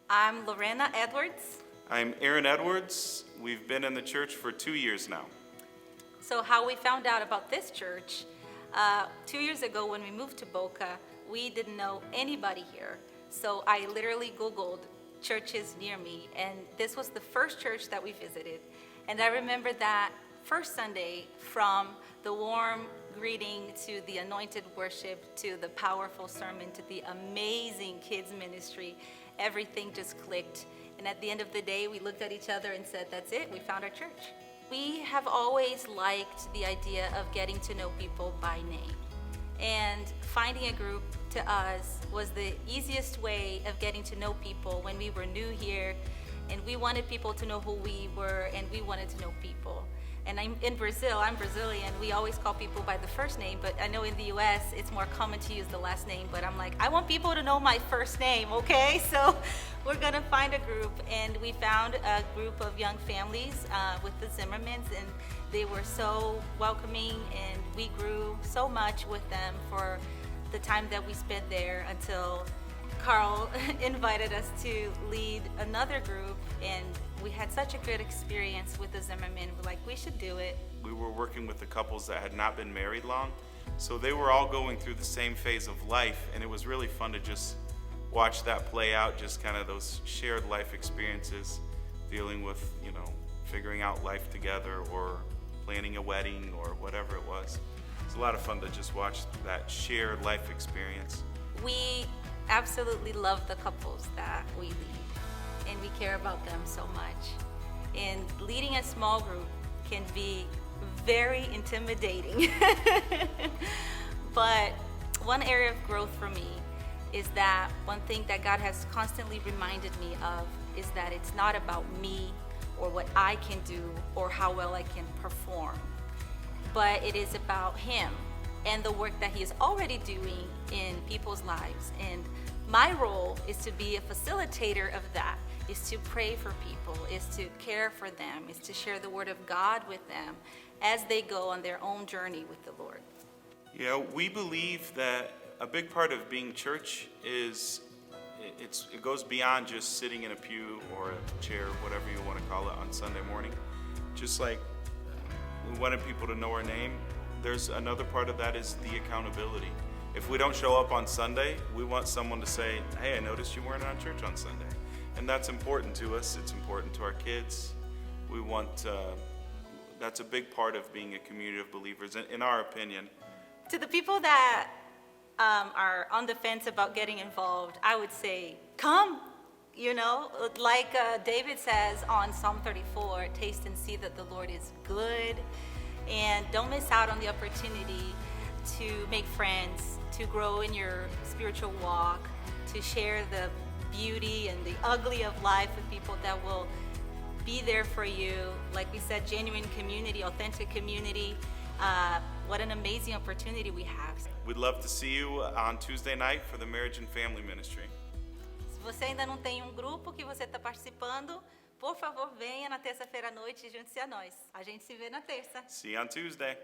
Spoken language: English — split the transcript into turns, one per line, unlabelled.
I'm Lorena Edwards.
I'm Aaron Edwards. We've been in the church for 2 years now.
So how we found out about this church, 2 years ago when we moved to Boca, we didn't know anybody here. So I literally Googled churches near me, and this was the first church that we visited. And I remember that first Sunday, from the warm greeting to the anointed worship to the powerful sermon to the amazing kids ministry, everything just clicked. And at the end of the day, we looked at each other and said, that's it, we found our church. We have always liked the idea of getting to know people by name. And finding a group to us was the easiest way of getting to know people when we were new here, and we wanted people to know who we were, and we wanted to know people. And I'm in Brazil, I'm Brazilian, we always call people by the first name, but I know in the US it's more common to use the last name, but I'm like, I want people to know my first name, okay? So we're gonna find a group, and we found a group of young families with the Zimmermans, and they were so welcoming, and we grew so much with them for the time that we spent there until Carl invited us to lead another group, and we had such a good experience with the Zimmerman. We're like, we should do it.
We were working with the couples that had not been married long, so they were all going through the same phase of life, and it was really fun to just watch that play out, just kind of those shared life experiences, dealing with, figuring out life together or planning a wedding or whatever it was. It's a lot of fun to just watch that shared life experience.
We absolutely love the couples that we lead, and we care about them so much. And leading a small group can be very intimidating. But one area of growth for me is that one thing that God has constantly reminded me of is that it's not about me or what I can do or how well I can perform, but it is about Him and the work that He is already doing in people's lives. And my role is to be a facilitator of that, is to pray for people, is to care for them, is to share the Word of God with them as they go on their own journey with the Lord.
Yeah, we believe that a big part of being church is it goes beyond just sitting in a pew or a chair, whatever you want to call it, on Sunday morning. Just like we wanted people to know our name, there's another part of that is the accountability. If we don't show up on Sunday, we want someone to say, hey, I noticed you weren't at church on Sunday. And that's important to us. It's important to our kids. We want, that's a big part of being a community of believers, in our opinion.
To the people that are on the fence about getting involved, I would say, come. Like David says on Psalm 34, taste and see that the Lord is good. And don't miss out on the opportunity to make friends, to grow in your spiritual walk, to share the beauty and the ugly of life with people that will be there for you. Like we said, genuine community, authentic community. What an amazing opportunity we have.
We'd love to see you on Tuesday night for the Marriage and Family Ministry.
Se você ainda não tem grupo que você está participando, por favor, venha na terça-feira à noite e junte-se a nós. A gente se vê na terça.
See you on Tuesday.